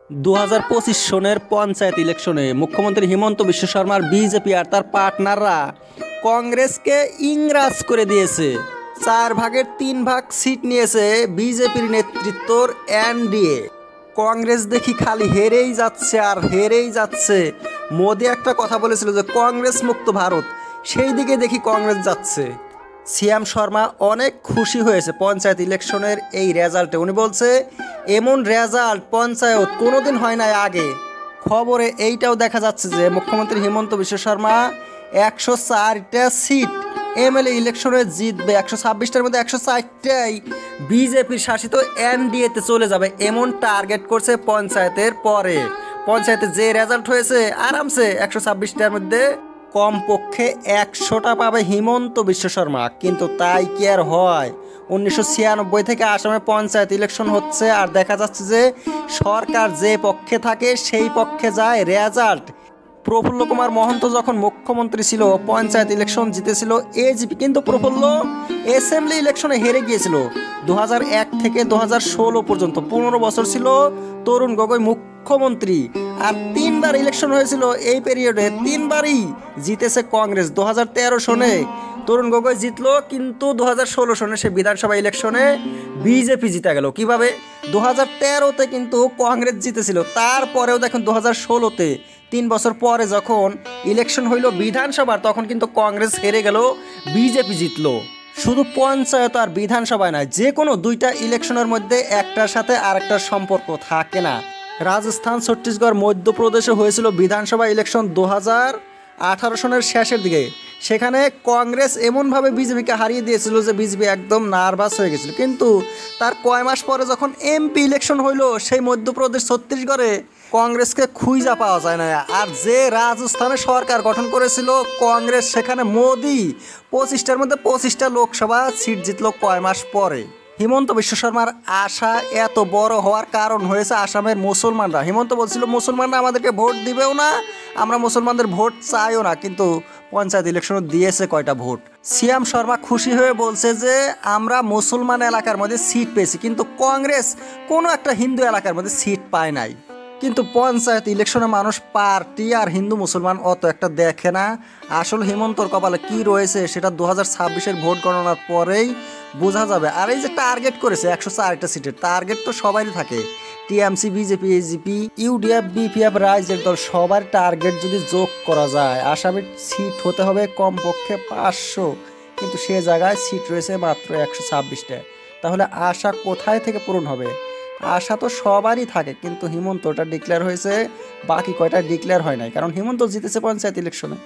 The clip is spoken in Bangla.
2025 সনের পঞ্চায়েত ইলেকশনে মুখ্যমন্ত্রী হিমন্ত বিশ্ব শর্মার বিজেপি আর তার পার্টনাররা কংগ্রেসকে ইংরাজ করে দিয়েছে। 4/3 সিট নিয়েছে বিজেপির নেতৃত্বর এনডিএ। কংগ্রেস দেখি খালি হেরেই যাচ্ছে আর হেরেই যাচ্ছে। মোদি একটা কথা বলেছিল যে কংগ্রেস মুক্ত ভারত, সেই দিকে দেখি কংগ্রেস যাচ্ছে। সিএম শর্মা অনেক খুশি হয়েছে পঞ্চায়েত ইলেকশনের এই রেজাল্টে। উনি বলছে এমন রেজাল্ট পঞ্চায়েত কোনোদিন হয় নাই আগে। খবরে এইটাও দেখা যাচ্ছে যে মুখ্যমন্ত্রী হিমন্ত বিশ্ব শর্মা 104টা সিট এমএলএ ইলেকশনে জিতবে। 126টার মধ্যে 104টাই বিজেপির শাসিত এনডিএতে চলে যাবে, এমন টার্গেট করছে পঞ্চায়েতের পরে। পঞ্চায়েতে যে রেজাল্ট হয়েছে আরামসে 126টার মধ্যে কমপক্ষে 100টা পাবে হিমন্ত বিশ্ব শর্মা। কিন্তু তাই কি আর হয়? 1996 থেকে আসামে পঞ্চায়েত ইলেকশন হচ্ছে আর দেখা যাচ্ছে যে সরকার যে পক্ষে থাকে সেই পক্ষে যায় রেজাল্ট। প্রফুল্ল কুমার মহন্ত যখন মুখ্যমন্ত্রী ছিল পঞ্চায়েত ইলেকশন জিতেছিল এজিপি, কিন্তু প্রফুল্ল অ্যাসেম্বলি ইলেকশনে হেরে গিয়েছিল। 2001 থেকে 2016 পর্যন্ত 15 বছর ছিল তরুণ গগৈ মুখ্যমন্ত্রী, আর 3বার ইলেকশন হয়েছিল এই পিরিয়ডে, 3বারই জিতেছে কংগ্রেস। 2013 সনে তরুণ গগৈ জিতলো, কিন্তু 2016 সনে সে বিধানসভা ইলেকশনে বিজেপি জিতে গেল। কিভাবে? 2013তে কিন্তু কংগ্রেস জিতেছিল, তারপরেও দেখুন 2016তে 3 বছর পরে যখন ইলেকশন হইল বিধানসভার, তখন কিন্তু কংগ্রেস হেরে গেল, বিজেপি জিতলো। শুধু পঞ্চায়েত আর বিধানসভায় নয়, যে কোনো 2টা ইলেকশনের মধ্যে একটার সাথে আরেকটার সম্পর্ক থাকে না। রাজস্থান, ছত্তিশগড়, মধ্যপ্রদেশে হয়েছিল বিধানসভা ইলেকশন 2018 সনের শেষের দিকে। সেখানে কংগ্রেস এমনভাবে বিজেপিকে হারিয়ে দিয়েছিল যে বিজেপি একদম নার্ভাস হয়ে গেছিল। কিন্তু তার কয় মাস পরে যখন এমপি ইলেকশন হইল সেই মধ্যপ্রদেশ, ছত্তিশগড়ে কংগ্রেসকে খুঁজা পাওয়া যায় না। আর যে রাজস্থানে সরকার গঠন করেছিল কংগ্রেস, সেখানে মোদি 25টার মধ্যে 25টা লোকসভা সিট জিতলো কয় মাস পরে। হিমন্ত বিশ্ব শর্মার আশা এত বড় হওয়ার কারণ হয়েছে আসামের মুসলমানরা। হিমন্ত বলছিল মুসলমানরা আমাদেরকে ভোট দিবেও না, আমরা মুসলমানদের ভোট চাইও না, কিন্তু পঞ্চায়েত ইলেকশনে দিয়েছে কয়টা ভোট। সিএম শর্মা খুশি হয়ে বলছে যে আমরা মুসলমান এলাকার মধ্যে সিট পেয়েছি, কিন্তু কংগ্রেস কোনো একটা হিন্দু এলাকার মধ্যে সিট পায় নাই। কিন্তু পঞ্চায়েত ইলেকশনে মানুষ পার্টি আর হিন্দু মুসলমান অত একটা দেখে না। আসলে হিমন্তর কপালে কি রয়েছে সেটা 2026-এর ভোট গণনার পরেই বোঝা যাবে। আর এই যে টার্গেট করেছে 104টা সিটের, টার্গেট তো সবারই থাকে। TMC, BJP, AGP, UDF, BPF, রাইজের দল, সবার টার্গেট যদি যোগ করা যায় আসামের সিট হতে হবে কমপক্ষে 500, কিন্তু সে জায়গায় সিট রয়েছে মাত্র 126টা। তাহলে আশা কোথায় থেকে পূরণ হবে? আশা তো সবারই থাকে, কিন্তু হিমন্তটা ডিক্লেয়ার হয়েছে, বাকি কয়টা ডিক্লেয়ার হয় নাই, কারণ হিমন্ত জিতেছে পঞ্চায়েত ইলেকশনে।